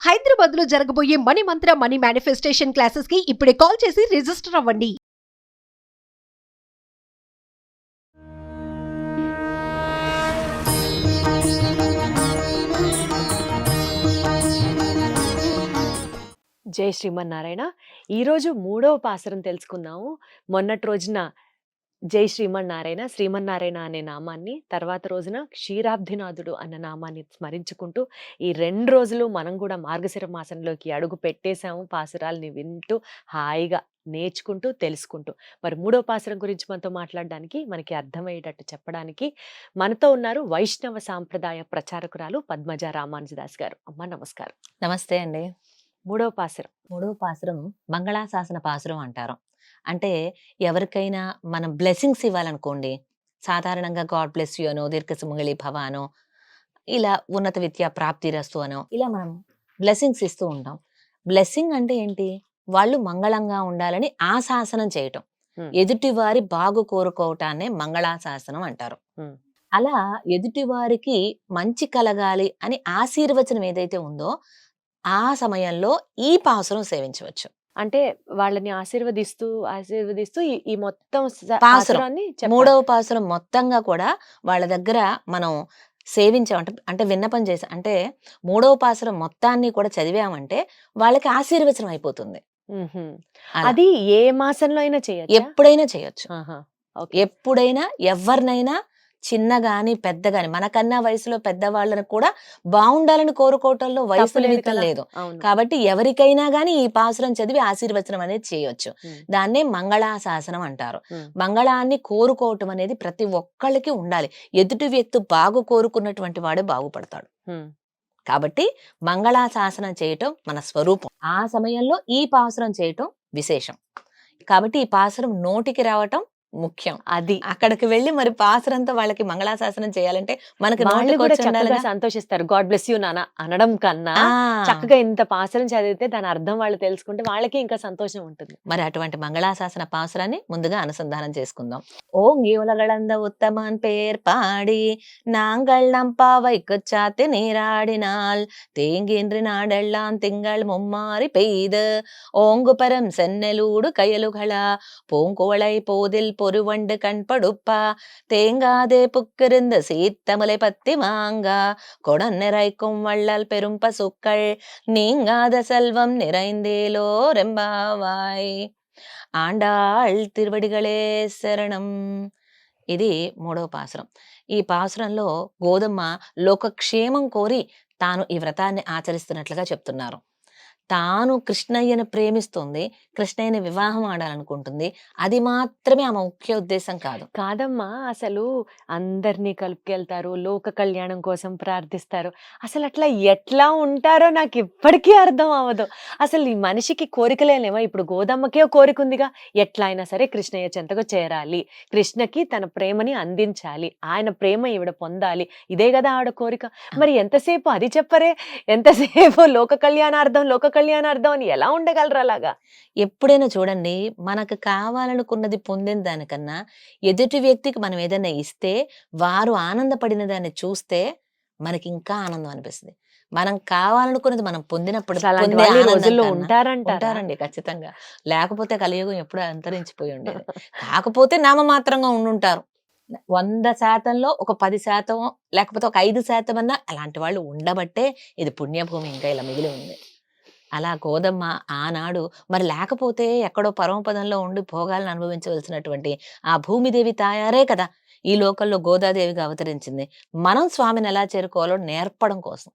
హైదరాబాద్ లో జరగబోయే మనీ మంత్ర money manifestation classes కి ఇప్పుడే కాల్ చేసి రిజిస్టర్ అవ్వండి. జై శ్రీమన్నారాయణ. ఈరోజు మూడవ పాసురం తెలుసుకుందాము. మొన్నటి రోజున జై శ్రీమన్నారాయణ, శ్రీమన్నారాయణ అనే నామాన్ని, తర్వాత రోజున క్షీరాబ్ధినాథుడు అన్న నామాన్ని స్మరించుకుంటూ ఈ 2 రోజులు మనం కూడా మార్గశిర మాసంలోకి అడుగు పెట్టేశాము. పాసురాల్ని వింటూ హాయిగా నేర్చుకుంటూ తెలుసుకుంటూ. మరి మూడో పాసురం గురించి మనతో మాట్లాడడానికి, మనకి అర్థమయ్యేటట్టు చెప్పడానికి మనతో ఉన్నారు వైష్ణవ సాంప్రదాయ ప్రచారకురాలు పద్మజ రామానుజదాస్ గారు. అమ్మ నమస్కారం. నమస్తే అండి. మూడవ పాసురం. మూడవ పాసురం మంగళాశాసన పాసురం అంటారు. అంటే ఎవరికైనా మనం బ్లెస్సింగ్స్ ఇవ్వాలనుకోండి, సాధారణంగా గాడ్ బ్లెస్ యూ అనో, దీర్ఘ సుమంగళి భవ అనో, ఇలా ఉన్నత విద్యా ప్రాప్తిరస్తు అనో, ఇలా మనం బ్లెస్సింగ్స్ ఇస్తూ ఉంటాం. బ్లెస్సింగ్ అంటే ఏంటి? వాళ్ళు మంగళంగా ఉండాలని ఆశాసనం చేయటం, ఎదుటి వారి బాగు కోరుకోవటాన్నే మంగళాశాసనం అంటారు. అలా ఎదుటి వారికి మంచి కలగాలి అని ఆశీర్వచనం ఏదైతే ఉందో ఆ సమయంలో ఈ పాసురం సేవించవచ్చు. అంటే వాళ్ళని ఆశీర్వదిస్తూ ఈ మొత్తం పాసురాన్ని మూడవ పాసురం మొత్తంగా కూడా వాళ్ళ దగ్గర మనం సేవించాం అంటే విన్నపం చేసాం అంటే మూడవ పాసురం మొత్తాన్ని కూడా చదివామంటే వాళ్ళకి ఆశీర్వచనం అయిపోతుంది. అది ఏ మాసంలో అయినా చేయొచ్చు, ఎప్పుడైనా చేయొచ్చు. ఎప్పుడైనా ఎవరినైనా చిన్న గాని పెద్ద గాని మనకన్నా వయసులో పెద్దవాళ్ళని కూడా బాగుండాలని కోరుకోవటంలో వయసు నిమిత్తం లేదు. కాబట్టి ఎవరికైనా గాని ఈ పాసురం చదివి ఆశీర్వచనం అనేది చేయొచ్చు. దాన్నే మంగళాశాసనం అంటారు. మంగళాన్ని కోరుకోవటం అనేది ప్రతి ఒక్కళ్ళకి ఉండాలి. ఎదుటి వ్యక్తి బాగు కోరుకున్నటువంటి వాడే బాగుపడతాడు. కాబట్టి మంగళాశాసనం చేయటం మన స్వరూపం. ఆ సమయంలో ఈ పాసురం చేయటం విశేషం. కాబట్టి ఈ పాసురం నోటికి రావటం ముఖ్యం. అది అక్కడికి వెళ్ళి మరి పాసురంతో వాళ్ళకి మంగళాశాసనం చేయాలంటే మనకి సంతోషిస్తారు. గాడ్ బ్లెస్ యూ నాన్న అనడం కన్నా చక్కగా ఇంత పాసురం చదివితే దాని అర్థం వాళ్ళు తెలుసుకుంటే వాళ్ళకి ఇంకా సంతోషం ఉంటుంది. మరి అటువంటి మంగళాశాసన పాసురాన్ని ముందుగా అనుసంధానం చేసుకుందాం. ఓం ఉలగళంద ఉత్తమాన్ పేర్ పాడి నాంగళ్ నంపావైకు చాతి నీరాడినాల్ తేంగిன்றி நாடெல்லாம் திங்கள் மும்மாறி பெய்து ஓங்குபரம் சென்னலூடு கயலுகள பூங்குவளை போதில் பொருவண்டு கண்படுப்பா தேங்காதே புக்கிருந்த சீத்தமுலை பத்தி மாங்கா கொடன் நிறைக்கும் வள்ளல் பெரும் பசுக்கள் நீங்காத செல்வம் நிறைந்தேலோ రెంబావాయ్ ఆండాళ్ తిరువడిగళే శరణం. ఇది మూడవ పాసురం. ఈ పాసురంలో గోదమ్మ లోకక్షేమం కోరి తాను ఈ వ్రతాన్ని ఆచరిస్తున్నట్లుగా చెప్తున్నారు. తాను కృష్ణయ్యను ప్రేమిస్తుంది, కృష్ణయ్యని వివాహం ఆడాలనుకుంటుంది. అది మాత్రమే ఆమె ముఖ్య ఉద్దేశం కాదమ్మా. అసలు అందరినీ కలుపుకెళ్తారు, లోక కళ్యాణం కోసం ప్రార్థిస్తారు. అసలు అట్లా ఎట్లా ఉంటారో నాకు ఇప్పటికీ అర్థం అవ్వదు. అసలు ఈ మనిషికి కోరికలేనేమో. ఇప్పుడు గోదమ్మకే కోరిక ఉందిగా, ఎట్లా అయినా సరే కృష్ణయ్య చెంతకు చేరాలి, కృష్ణకి తన ప్రేమని అందించాలి, ఆయన ప్రేమ ఈవిడ పొందాలి. ఇదే కదా ఆవిడ కోరిక. మరి ఎంతసేపు అది చెప్పరే, ఎంతసేపు లోక కళ్యాణార్థం అని ఎలా ఉండగలరు అలాగా? ఎప్పుడైనా చూడండి, మనకు కావాలనుకున్నది పొందిన దానికన్నా ఎదుటి వ్యక్తికి మనం ఏదైనా ఇస్తే వారు ఆనందపడిన దాన్ని చూస్తే మనకి ఇంకా ఆనందం అనిపిస్తుంది. మనం కావాలనుకున్నది మనం పొందినప్పుడు ఉంటారండి ఖచ్చితంగా. లేకపోతే కలియుగం ఎప్పుడు అంతరించిపోయి ఉండేది. కాకపోతే నామమాత్రంగా ఉండుంటారు. 100%లో ఒక 10% లేకపోతే ఒక 5% అన్నా అలాంటి వాళ్ళు ఉండబట్టే ఇది పుణ్యభూమి ఇంకా ఇలా మిగిలి ఉంది. అలా గోదమ్మ ఆనాడు మరి లేకపోతే ఎక్కడో పరమపదంలో ఉండి భోగాలను అనుభవించవలసినటువంటి ఆ భూమిదేవి తాయారే కదా ఈ లోకంలో గోదాదేవిగా అవతరించింది. మనం స్వామిని ఎలా చేరుకోవాలో నేర్పడం కోసం.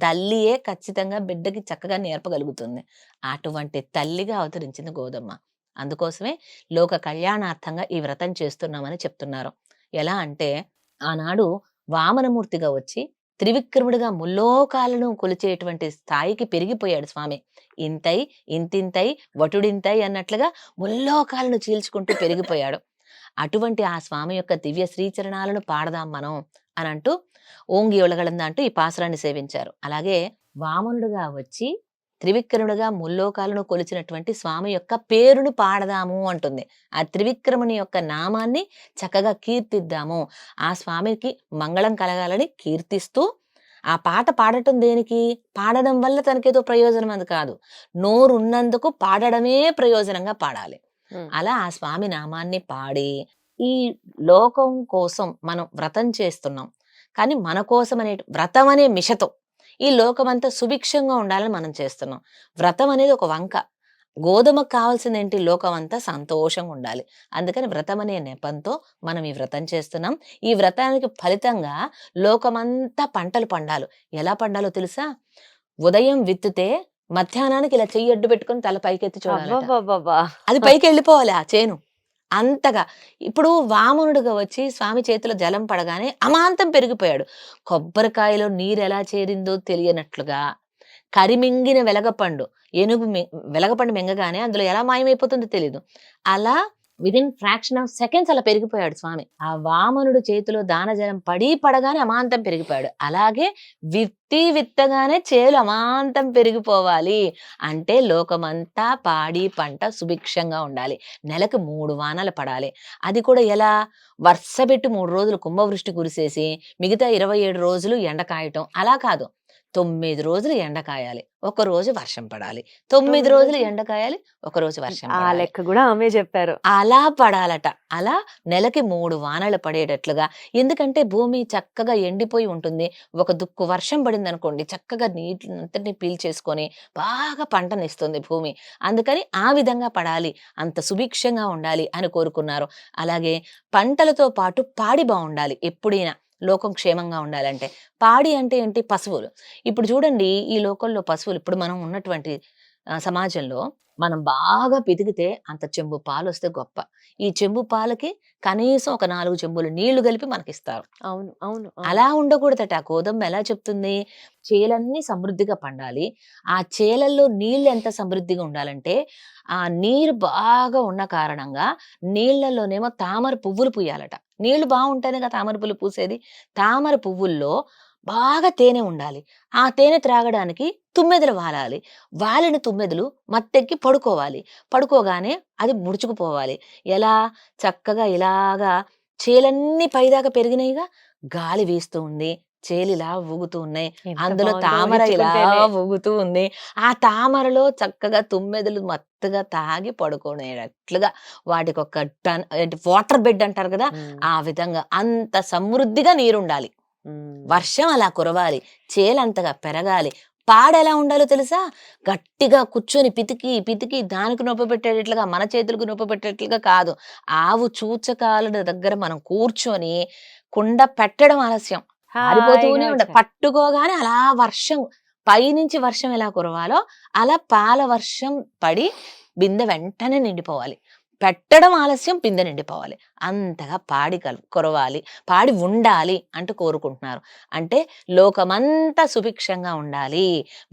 తల్లియే ఖచ్చితంగా బిడ్డకి చక్కగా నేర్పగలుగుతుంది. అటువంటి తల్లిగా అవతరించింది గోదమ్మ. అందుకోసమే లోక కళ్యాణార్థంగా ఈ వ్రతం చేస్తున్నామని చెప్తున్నారు. ఎలా అంటే ఆనాడు వామనమూర్తిగా వచ్చి త్రివిక్రముడిగా ముల్లోకాలను కొలిచేటువంటి స్థాయికి పెరిగిపోయాడు స్వామి. ఇంతై ఇంతింతై వటుడింతై అన్నట్లుగా ముల్లోకాలను చీల్చుకుంటూ పెరిగిపోయాడు. అటువంటి ఆ స్వామి యొక్క దివ్య శ్రీచరణాలను పాడదాం మనం అని అంటూ ఓంగి ఒలగలంద అంటూ ఈ పాసురాన్ని సేవించారు. అలాగే వామనుడుగా వచ్చి త్రివిక్రముడుగా ముల్లోకాలను కొలిచినటువంటి స్వామి యొక్క పేరుని పాడదాము అంటుంది. ఆ త్రివిక్రముని యొక్క నామాన్ని చక్కగా కీర్తిద్దాము, ఆ స్వామికి మంగళం కలగాలని కీర్తిస్తూ ఆ పాట పాడటం దేనికి? పాడడం వల్ల తనకేదో ప్రయోజనం అది కాదు. నోరున్నందుకు పాడడమే ప్రయోజనంగా పాడాలి. ఉమ్. అలా ఆ స్వామి నామాన్ని పాడి, ఈ లోకం కోసం మనం వ్రతం చేస్తున్నాం. కానీ మన కోసం వ్రతం అనే మిషతో ఈ లోకమంతా సుభిక్షంగా ఉండాలని మనం చేస్తున్నాం. వ్రతం అనేది ఒక వంక. గోధుమకు కావాల్సిందేంటి? లోకమంతా సంతోషంగా ఉండాలి. అందుకని వ్రతం అనే నెపంతో మనం ఈ వ్రతం చేస్తున్నాం. ఈ వ్రతానికి ఫలితంగా లోకమంతా పంటలు పండాలి. ఎలా పండాలో తెలుసా? ఉదయం విత్తితే మధ్యాహ్నానికి ఇలా చెయ్యి అడ్డు పెట్టుకొని తల పైకెత్తి చూడాలట. అబ్బబ్బబ్బబ్బా. అది పైకి వెళ్ళిపోవాలి ఆ చేను. అంతగా ఇప్పుడు వామనుడుగా వచ్చి స్వామి చేతిలో జలం పడగానే అమాంతం పెరిగిపోయాడు. కొబ్బరికాయలో నీరు ఎలా చేరిందో తెలియనట్లుగా కరిమింగిన వెలగపండు, ఏనుగు వెలగపండు మింగగానే అందులో ఎలా మాయమైపోతుందో తెలీదు. అలా విదిన్ ఫ్రాక్షన్ ఆఫ్ సెకండ్స్ అలా పెరిగిపోయాడు స్వామి. ఆ వామనుడు చేతిలో దానజలం పడగానే అమాంతం పెరిగిపోయాడు. అలాగే విత్తగానే చేలు అమాంతం పెరిగిపోవాలి అంటే లోకమంతా పాడి పంట సుభిక్షంగా ఉండాలి. నెలకు 3 వానలు పడాలి. అది కూడా ఎలా? వరుసపెట్టి 3 రోజులు కుంభవృష్టి కురిసేసి మిగతా 27 రోజులు ఎండ కాయటం అలా కాదు. 9 రోజులు ఎండ కాయాలి, 1 రోజు వర్షం పడాలి. 9 రోజులు ఎండ కాయాలి, 1 రోజు వర్షం ఆ పడాలి. లెక్క కూడా ఆమె చెప్పారు. అలా పడాలట. అలా నెలకి 3 వానలు పడేటట్లుగా. ఎందుకంటే భూమి చక్కగా ఎండిపోయి ఉంటుంది. ఒక దుక్కు వర్షం పడింది అనుకోండి, చక్కగా నీటిని పీల్చేసుకొని బాగా పంటనిస్తుంది భూమి. అందుకని ఆ విధంగా పడాలి, అంత సుభిక్షంగా ఉండాలి అని కోరుకున్నారు. అలాగే పంటలతో పాటు పాడి బాగుండాలి. ఎప్పుడైనా లోకం క్షేమంగా ఉండాలంటే పాడి అంటే ఏంటి? పశువులు. ఇప్పుడు చూడండి, ఈ లోకంలో పశువులు ఇప్పుడు మనం ఉన్నటువంటి సమాజంలో మనం బాగా పితికితే అంత చెంబు పాలు వస్తే గొప్ప. ఈ చెంబు పాలకి కనీసం ఒక 4 చెంబులు నీళ్లు కలిపి మనకిస్తారు. అవును అవును అవును. అలా ఉండకూడదట. ఆ గోధుమ ఎలా చెప్తుంది? చేలన్నీ సమృద్ధిగా పండాలి. ఆ చేలల్లో నీళ్ళు ఎంత సమృద్ధిగా ఉండాలంటే ఆ నీరు బాగా ఉన్న కారణంగా నీళ్లలోనేమో తామర పువ్వులు పూయాలట. నీళ్లు బాగుంటేనే కదా తామర పువ్వులు పూసేది. తామర పువ్వుల్లో బాగా తేనె ఉండాలి. ఆ తేనె త్రాగడానికి తుమ్మెదలు వాలాలి. వాలిన తుమ్మెదలు మత్తెక్కి పడుకోవాలి. పడుకోగానే అది ముడుచుకుపోవాలి. ఎలా? చక్కగా ఇలాగా చేలన్నీ పైదాకా పెరిగినాయిగా, గాలి వీస్తూ ఉంది, చేలు ఇలా ఊగుతూ ఉన్నాయి, ఎంత అందులో బాగుందో తామర ఇలా ఊహించుకుంటేనే. ఊగుతూ ఉంది. ఆ తామరలో చక్కగా తుమ్మెదలు మత్తుగా తాగి పడుకునేటట్లుగా వాటికి ఒక టన్ వాటర్ బెడ్ అంటారు కదా, ఉమ్, ఆ విధంగా అంత సమృద్ధిగా నీరుండాలి. ఉమ్. వర్షం అలా కురవాలి, చేలంతగా పెరగాలి. పాడెలా ఉండాలో తెలుసా? గట్టిగా కూర్చొని పితికి పితికి దానికి నొప్పి పెట్టేటట్లుగా, మన చేతులకు నొప్పి పెట్టేటట్లుగా కాదు. ఆవు చూచకాల దగ్గర మనం కూర్చొని కుండ పెట్టడం ఆలస్యం, ఆరిపోతూనే హాయిగా ఉండదు. పట్టుకోగానే అలా వర్షం, పైనుంచి వర్షం ఎలా కురవాలో అలా పాల వర్షం పడి బిందె వెంటనే నిండిపోవాలి. పెట్టడం ఆలస్యం, బిందె నిండిపోవాలి. అంతగా పాడి కురవాలి, పాడి ఉండాలి అంటూ కోరుకుంటున్నారు. అంటే లోకమంతా సుభిక్షంగా ఉండాలి,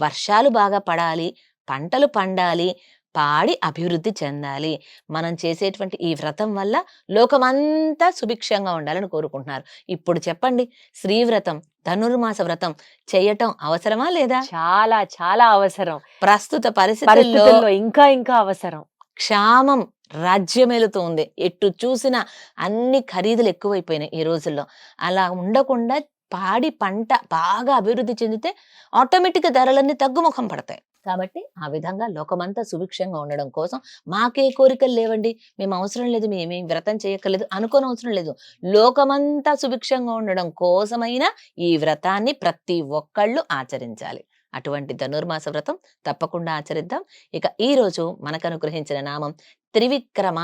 వర్షాలు బాగా పడాలి, పంటలు పండాలి, పాడి అభివృద్ధి చెందాలి. మనం చేసేటువంటి ఈ వ్రతం వల్ల లోకమంతా సుభిక్షంగా ఉండాలని కోరుకుంటున్నారు. ఇప్పుడు చెప్పండి, శ్రీవ్రతం, ధనుర్మాస వ్రతం చేయటం అవసరమా లేదా? చాలా చాలా అవసరం. ప్రస్తుత పరిస్థితుల్లో పరిస్థితుల్లో ఇంకా ఇంకా అవసరం. క్షామం రాజ్యమేలుతోంది. ఎటు చూసినా అన్ని ఖరీదులు ఎక్కువైపోయినాయి ఈ రోజుల్లో. అలా ఉండకుండా పాడి పంట బాగా అభివృద్ధి చెందితే ఆటోమేటిక్గా ధరలన్నీ తగ్గుముఖం పడతాయి. కాబట్టి ఆ విధంగా లోకమంతా సుభిక్షంగా ఉండడం కోసం మాకే కోరికలు లేవండి, మేము అవసరం లేదు, మేమేం వ్రతం చేయక్కర్లేదు అనుకోని అవసరం లేదు. లోకమంతా సుభిక్షంగా ఉండడం కోసమైనా ఈ వ్రతాన్ని ప్రతి ఒక్కళ్ళు ఆచరించాలి. అటువంటి ధనుర్మాస వ్రతం తప్పకుండా ఆచరిద్దాం. ఇక ఈ రోజు మనకు అనుగ్రహించిన నామం త్రివిక్రమ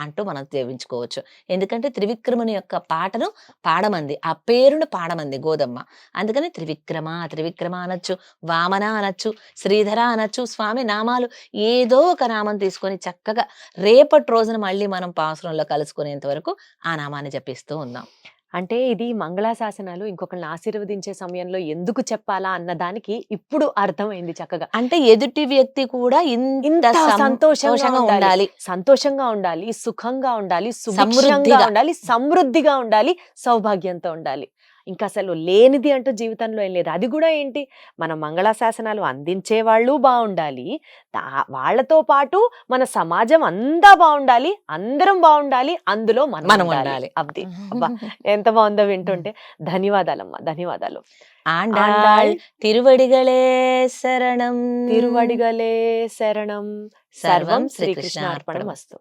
అంటూ మనం సేవించుకోవచ్చు. ఎందుకంటే త్రివిక్రముని యొక్క పాటను పాడమంది, ఆ పేరును పాడమంది గోదమ్మ. అందుకని త్రివిక్రమ త్రివిక్రమ అనొచ్చు, వామన అనొచ్చు, శ్రీధర అనొచ్చు. స్వామి నామాలు ఏదో ఒక నామం తీసుకొని చక్కగా రేపటి రోజున మళ్ళీ మనం పాసురంలో కలుసుకునేంత వరకు ఆ నామాన్ని జపిస్తూ ఉందాం. అంటే ఇది మంగళాశాసనాలు ఇంకొకరిని ఆశీర్వదించే సమయంలో ఎందుకు చెప్పాలా అన్న దానికి ఇప్పుడు అర్థమైంది చక్కగా. అంటే ఎదుటి వ్యక్తి కూడా ఇంత ఇంత సంతోషంగా సంతోషంగా ఉండాలి, సంతోషంగా ఉండాలి, సుఖంగా ఉండాలి, సమృద్ధిగా. సుభిక్షంగా ఉండాలి, సమృద్ధిగా ఉండాలి, సౌభాగ్యంతో ఉండాలి. ఇంకా అసలు లేనిది అంటూ జీవితంలో ఏం లేదు. అది కూడా ఏంటి, మన మంగళాశాసనాలు అందించే వాళ్ళు బాగుండాలి, వాళ్ళతో పాటు మన సమాజం అంతా బాగుండాలి, అందరం బాగుండాలి, అందులో మనం మనం ఉండాలి. ఉండాలి. అబ్బా ఎంత బాగుందో వింటుంటే. ధన్యవాదాలమ్మా, ధన్యవాదాలు. ఆండాళ్ తిరువడిగళే శరణం. తిరువడిగలే శరణం. సర్వం శ్రీకృష్ణార్పణమస్తు.